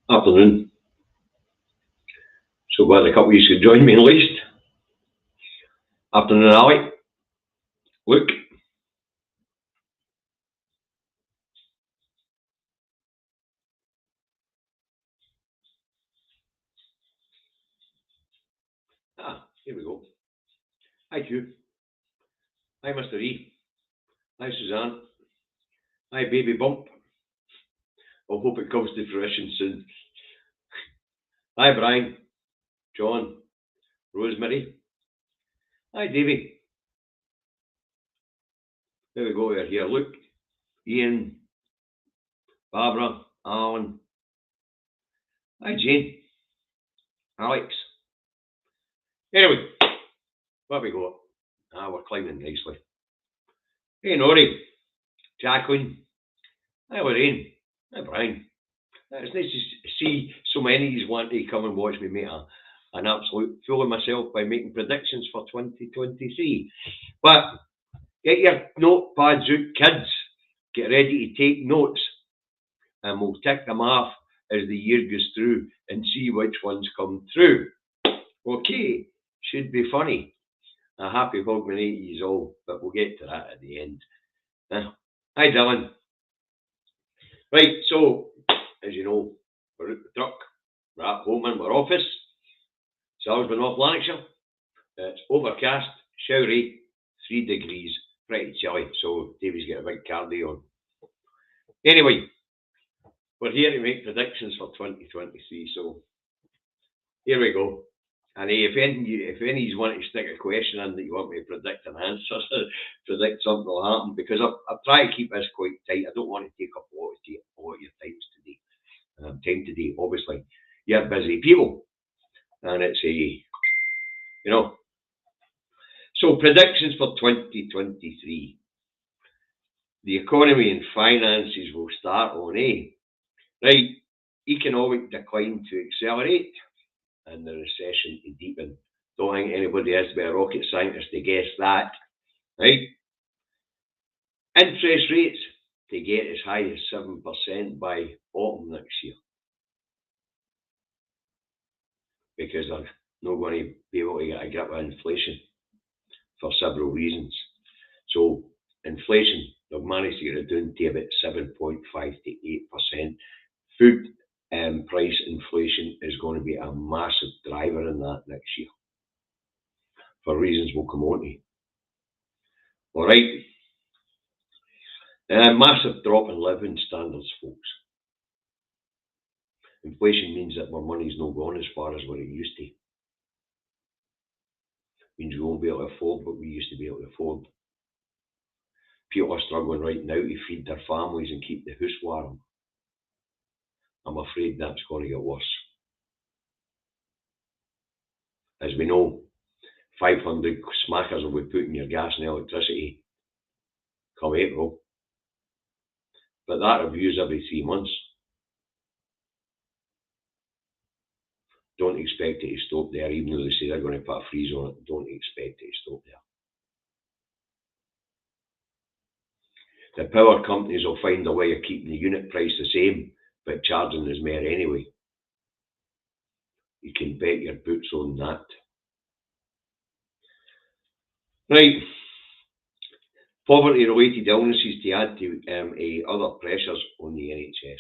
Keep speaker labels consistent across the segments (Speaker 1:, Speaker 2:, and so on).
Speaker 1: Afternoon. So glad a couple of you could join me at least. Afternoon, Ali. Luke. Here we go. Hi, Hugh. Hi, Mr. E. Hi, Suzanne. Hi, Baby Bump. I hope it comes to fruition soon. Hi, Brian. John. Rosemary. Hi, Davy. There we go. We're here. Luke. Ian. Barbara. Alan. Hi, Jane. Alex. Anyway, where we go? We're climbing nicely. Hey, Nori. Jacqueline. Hi, Lorraine. Hi, Brian. It's nice to see so many of you want to come and watch me make an absolute fool of myself by making predictions for 2023. But get your notepads out, kids. Get ready to take notes, and we'll tick them off as the year goes through and see which ones come through. Okay, should be funny. A happy Hogmanay to you all, but we'll get to that at the end. Hi, Dylan. Right, so as you know, we're out the truck, we're at home in our office. Salisbury, North Lanarkshire. It's overcast, showery, 3 degrees, pretty chilly. So Davy's got a big cardi on. Anyway, we're here to make predictions for 2023. So here we go. And if any of you want to stick a question in that you want me to predict an answer, predict something will happen, because I've tried to keep this quite tight. I don't want to take up a lot of your time today. Obviously, you're busy people, and it's So predictions for 2023. The economy and finances will start on A. Right, economic decline to accelerate and the recession to deepen. Don't think anybody has to be a rocket scientist to guess that. Right? Interest rates to get as high as 7% by autumn next year. Because they're not going to be able to get a grip of inflation for several reasons. So inflation, they've managed to get it down to about 7.5 to 8%. Food price inflation is going to be a massive driver in that next year, for reasons we'll come on to. All right. Massive drop in living standards, folks. Inflation means that our money's not gone as far as what it used to. It means we won't be able to afford what we used to be able to afford. People are struggling right now to feed their families and keep the house warm. I'm afraid that's going to get worse. As we know, 500 smackers will be putting your gas and electricity come April. But that reviews every 3 months. Don't expect it to stop there, even though they say they're going to put a freeze on it. Don't expect it to stop there. The power companies will find a way of keeping the unit price the same, but charging us more anyway. You can bet your boots on that. Right. Poverty-related illnesses to add to other pressures on the NHS.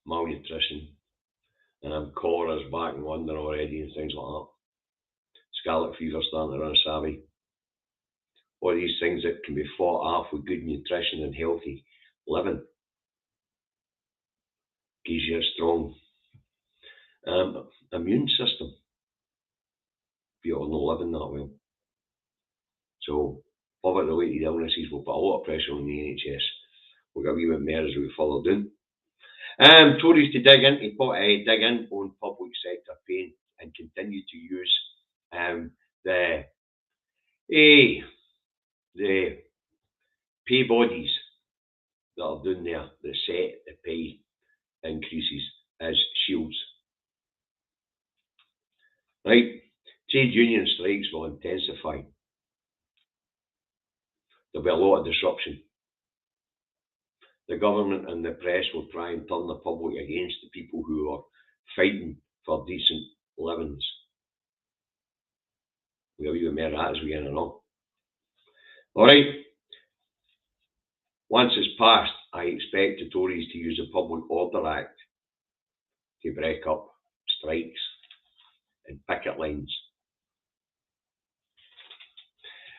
Speaker 1: Malnutrition. Cholera's back in London already and things like that. Scarlet fever starting to run savvy. All these things that can be fought off with good nutrition and healthy living. Gives you a strong immune system. People are not living that well. So poverty-related illnesses will put a lot of pressure on the NHS. We'll get a wee bit more as we follow down. Tories to dig in on public sector pay and continue to use the pay bodies that are doing there that set the pay increases as shields. Right? Trade union strikes will intensify. There'll be a lot of disruption the government and the press will try and turn the public against the people who are fighting for decent livings. We'll even more of that as we get along. All right. Once it's passed, I expect the Tories to use the Public Order Act to break up strikes and picket lines.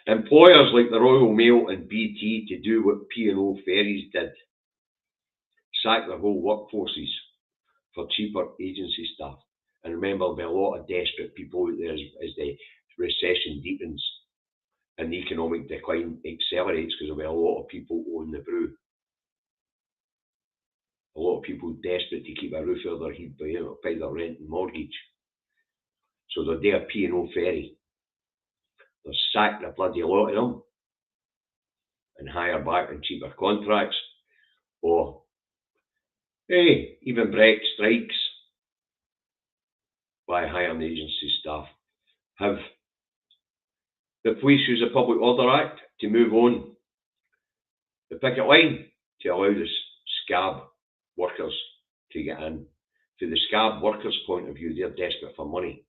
Speaker 1: Employers like the Royal Mail and BT to do what P&O Ferries did, sack their whole workforces for cheaper agency staff. And remember, there'll be a lot of desperate people out there as the recession deepens and the economic decline accelerates, because there'll be a lot of people on the brew. A lot of people desperate to keep a roof over their head, pay their rent and mortgage. So they'll do a P&O ferry. They'll sack the bloody lot of them and hire back on cheaper contracts, or even break strikes by hiring agency staff. Have the police use the Public Order Act to move on the picket line to allow the scab workers to get in. To the scab workers' point of view, they're desperate for money.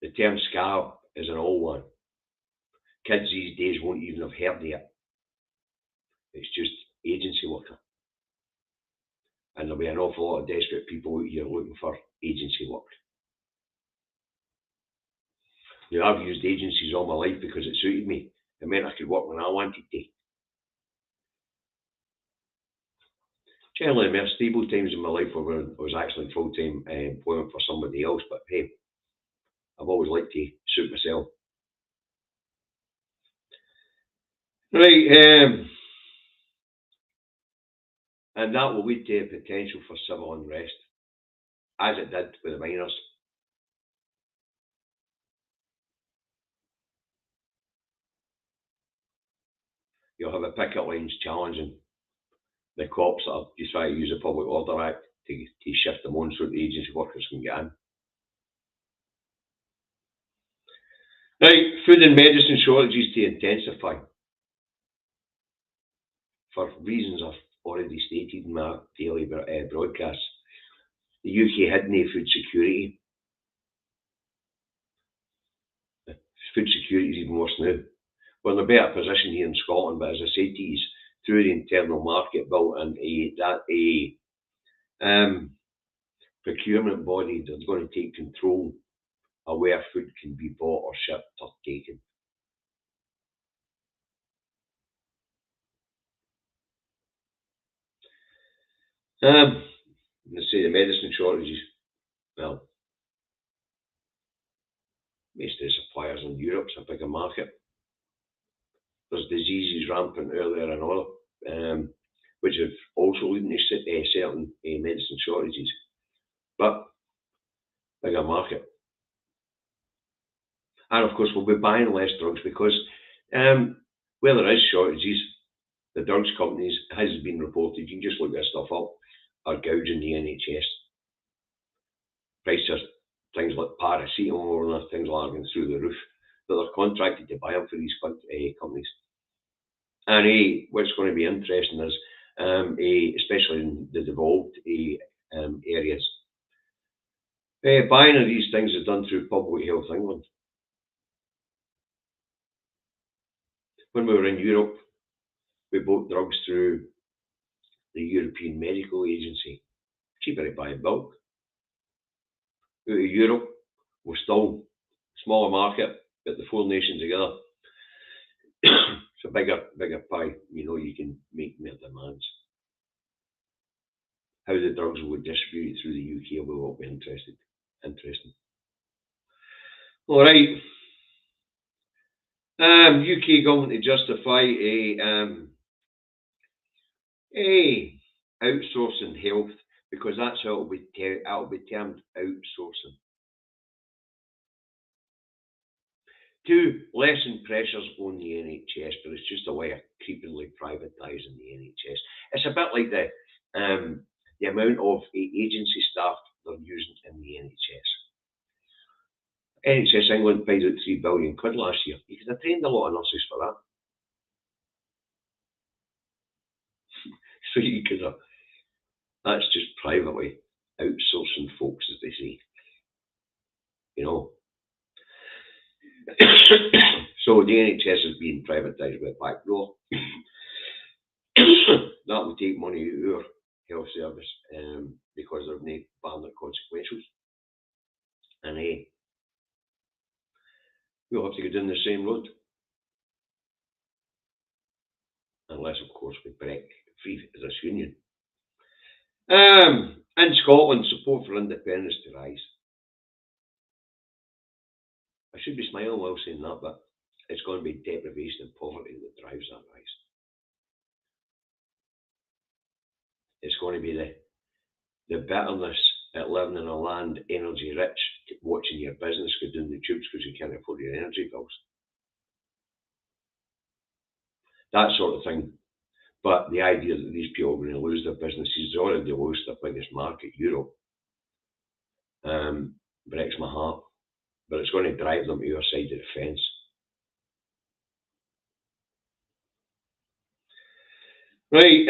Speaker 1: The term scab is an old one. Kids these days won't even have heard of it. It's just agency worker. And there'll be an awful lot of desperate people out here looking for agency work. Now, I've used agencies all my life because it suited me. It meant I could work when I wanted to. Generally, there were stable times in my life where I was actually full-time employment for somebody else, but hey, I've always liked to suit myself. Right, and that will lead to a potential for civil unrest, as it did with the miners. You'll have a picket lines challenging the cops that are just trying to use the Public Order Act to shift them on so the agency workers can get in. Right, food and medicine shortages to intensify. For reasons I've already stated in my daily broadcasts, the UK had no food security. Food security is even worse now. We're in a better position here in Scotland, but as I said to you, through the internal market bill and a procurement body that's going to take control of where food can be bought or shipped or taken. Let's say the medicine shortages. Well, most of the suppliers in Europe's a bigger market. There's diseases rampant earlier and all, which have also led to certain medicine shortages. But bigger market. And of course, we'll be buying less drugs because where there is shortages, the drugs companies, has been reported, you can just look this stuff up, are gouging the NHS. Prices, things like paracetamol and things like that going through the roof, but they're contracted to buy them for these companies. And what's going to be interesting is, especially in the devolved areas, buying of these things is done through Public Health England. When we were in Europe, we bought drugs through the European Medical Agency. Cheaper to buy in bulk. Out of Europe, we're still smaller market, but the four nations together, it's a bigger pie. You can make more demands. How the drugs will be distributed through the UK will be interesting. All right. UK government to justify a outsourcing health, because that's how it'll be termed, outsourcing. To lessen pressures on the NHS, but it's just a way of creepingly privatising the NHS. It's a bit like the amount of agency staff they're using in the NHS. NHS England paid out £3 billion last year. You could have trained a lot of nurses for that. because that's just privately outsourcing folks, as they say. You know. So the NHS is being privatised with back door. That will take money out of our health service because they're no banned consequentials. And we'll have to go down the same road. Unless, of course, we break free as this union. In Scotland, support for independence to rise. I should be smiling while saying that, but it's going to be deprivation and poverty that drives that rise. It's going to be the bitterness at living in a land energy rich, watching your business go down the tubes because you can't afford your energy bills. That sort of thing. But the idea that these people are going to lose their businesses, they already lost their biggest market, Europe, breaks my heart. But it's going to drive them to our side of the fence. Right,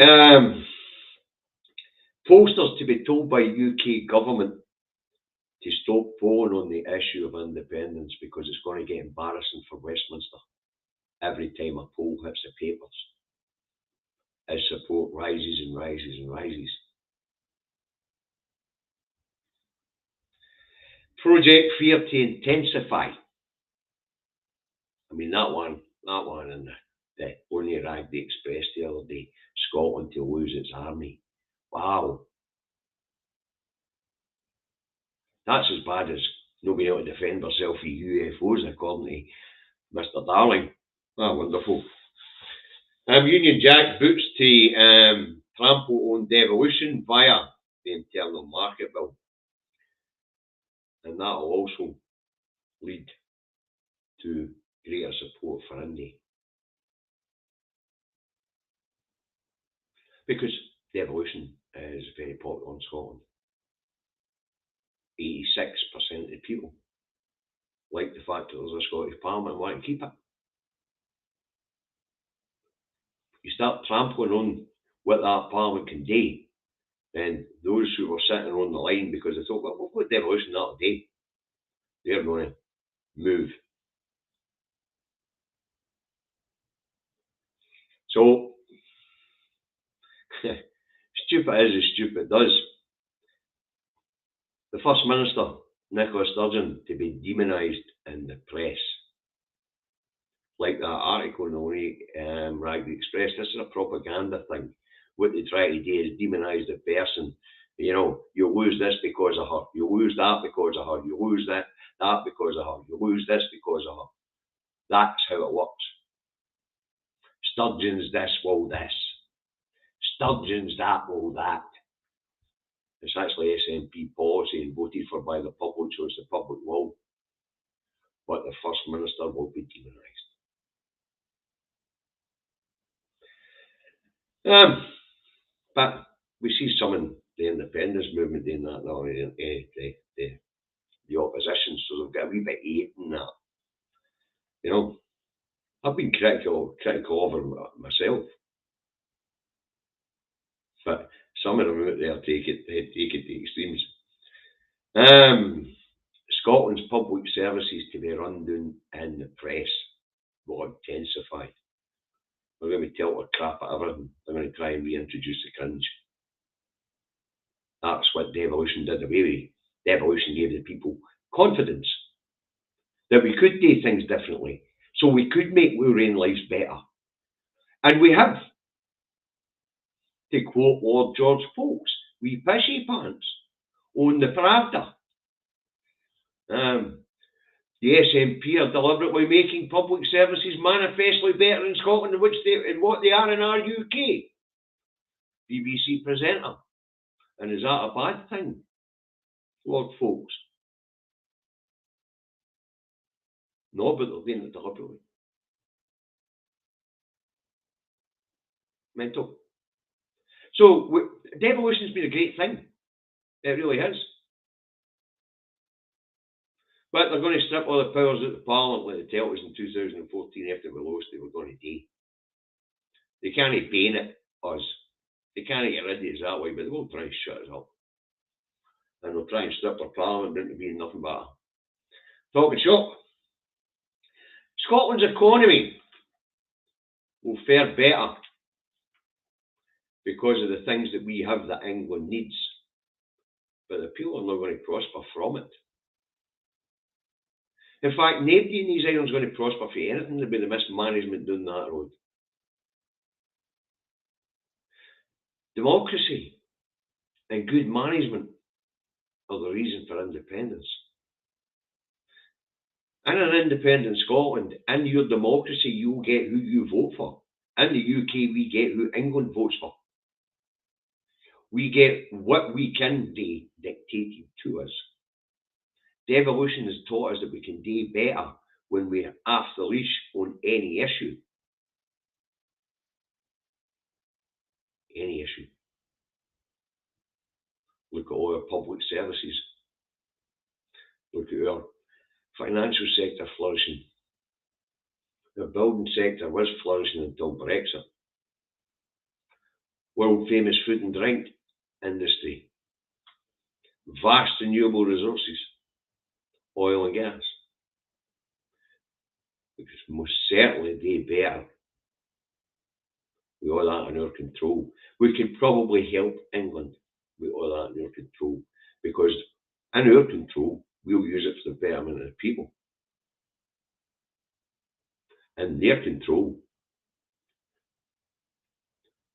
Speaker 1: posters to be told by UK government to stop polling on the issue of independence because it's going to get embarrassing for Westminster every time a poll hits the papers as support rises and rises and rises. Project Fear to intensify. I mean, that one in the only rag the Express the other day, Scotland to lose its army. Wow. That's as bad as not being able to defend herself with UFOs, according to Mr. Darling. Ah, wonderful. Union Jack boots to trample on devolution via the internal market bill. And that will also lead to greater support for Indy. Because devolution is very popular in Scotland. 86% of the people like the fact that there's a Scottish Parliament and want to keep it. You start trampling on what that Parliament can do, then those who were sitting on the line because they thought, well, we've got devolution that day, they're going to move. So, stupid as stupid does. The First Minister, Nicola Sturgeon, to be demonised in the press. Like that article in the Raggy Express, this is a propaganda thing. What they try to do is demonise the person. You know, you lose this because of her, you lose that because of her, you lose that because of her, you lose this because of her. That's how it works. Sturgeon's this, well this. Sturgeon's that, well that. It's actually SNP policy and voted for by the public, so it's the public will. But the First Minister will be demonised. But we see some in the independence movement doing that now, the opposition, so they've got a wee bit of aid in that. You know, I've been critical of it myself. But some of them out there take it to extremes. Scotland's public services to be run down in the press will intensify. They're going to tilt their crap at everything. They're going to try and reintroduce the cringe. That's what devolution did away with. Devolution gave the people confidence that we could do things differently, so we could make our own lives better. And we have. To quote Lord George Foulkes, we pishy pants on the Pravda. The SNP are deliberately making public services manifestly better in Scotland than what they are in our UK. BBC presenter. And is that a bad thing, Lord Foulkes? No, but they're doing it deliberately. Mental. So, devolution's been a great thing. It really is. But they're going to strip all the powers out of the Parliament like they told us in 2014 after we lost they were going to do. They can't ban it us. They can't get rid of us that way, but they will try and shut us up. And they'll try and strip our parliament into being nothing but a talking shop. Scotland's economy will fare better because of the things that we have that England needs. But the people are not going to prosper from it. In fact, nobody in these islands is going to prosper for anything. There'll be the mismanagement down that road. Democracy and good management are the reason for independence. In an independent Scotland, in your democracy, you'll get who you vote for. In the UK, we get who England votes for. We get what we can do dictated to us. The evolution has taught us that we can do better when we're off the leash on any issue. Any issue. Look at all our public services. Look at our financial sector flourishing. The building sector was flourishing until Brexit. World famous food and drink industry. Vast renewable resources. Oil and gas. We could most certainly do better with all that in our control. We could probably help England with all that in our control, because in our control, we'll use it for the betterment of the people. In their control,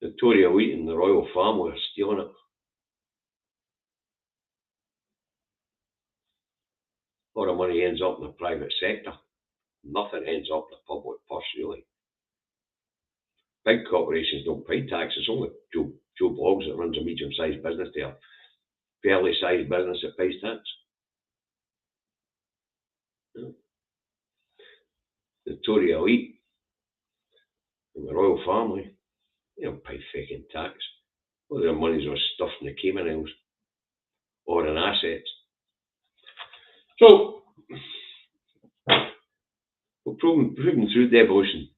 Speaker 1: Victoria Wheat and the royal family are stealing it. All the money ends up in the private sector. Nothing ends up in the public purse, really. Big corporations don't pay tax. It's only Joe Bloggs that runs a medium-sized business there. Fairly sized business that pays tax. Yeah. Victoria Wheat and the royal family, they don't pay fucking tax. All their monies are stuffed in the Cayman Islands or in assets. So, we're proving through the evolution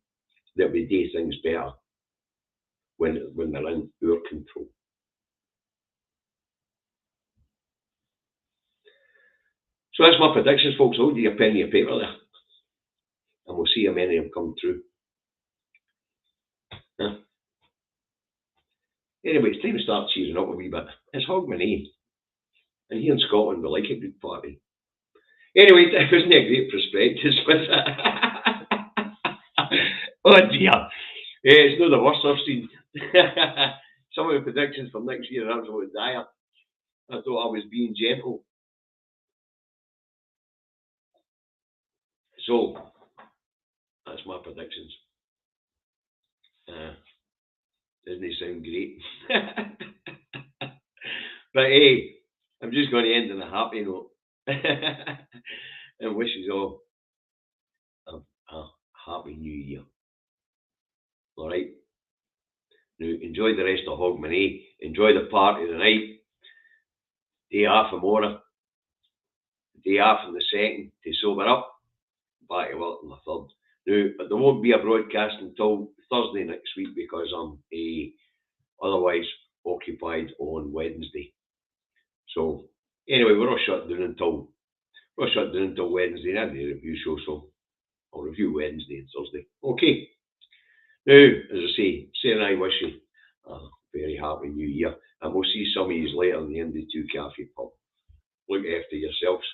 Speaker 1: that we do things better when they're in our control. So that's my predictions, folks. Hold your pen and your paper there. And we'll see how many of them come through. Huh? Anyway, it's time to start cheering up a wee bit. It's Hogmanay. And here in Scotland, we like a good party. Anyway, it wasn't a great prospectus, was it? Oh dear. It's not the worst I've seen. Some of the predictions for next year are absolutely dire. I thought I was being gentle. So, that's my predictions. Doesn't it sound great? But hey, I'm just going to end on a happy note. And wish you all a happy new year. Alright? Now, enjoy the rest of Hogmanay. Enjoy the party tonight. Day off tomorrow. Day off on the 2nd to sober up. Back to work on the 3rd. Now, there won't be a broadcast until Thursday next week because I'm otherwise occupied on Wednesday. So, anyway, we're all shut down until Wednesday. I do a review show, so I'll review Wednesday and Thursday. Okay. Now, as I say, Sarah and I wish you a very happy new year, and we'll see some of you later in the Indie 2 Cafe pub. Look after yourselves.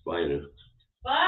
Speaker 1: Bye now.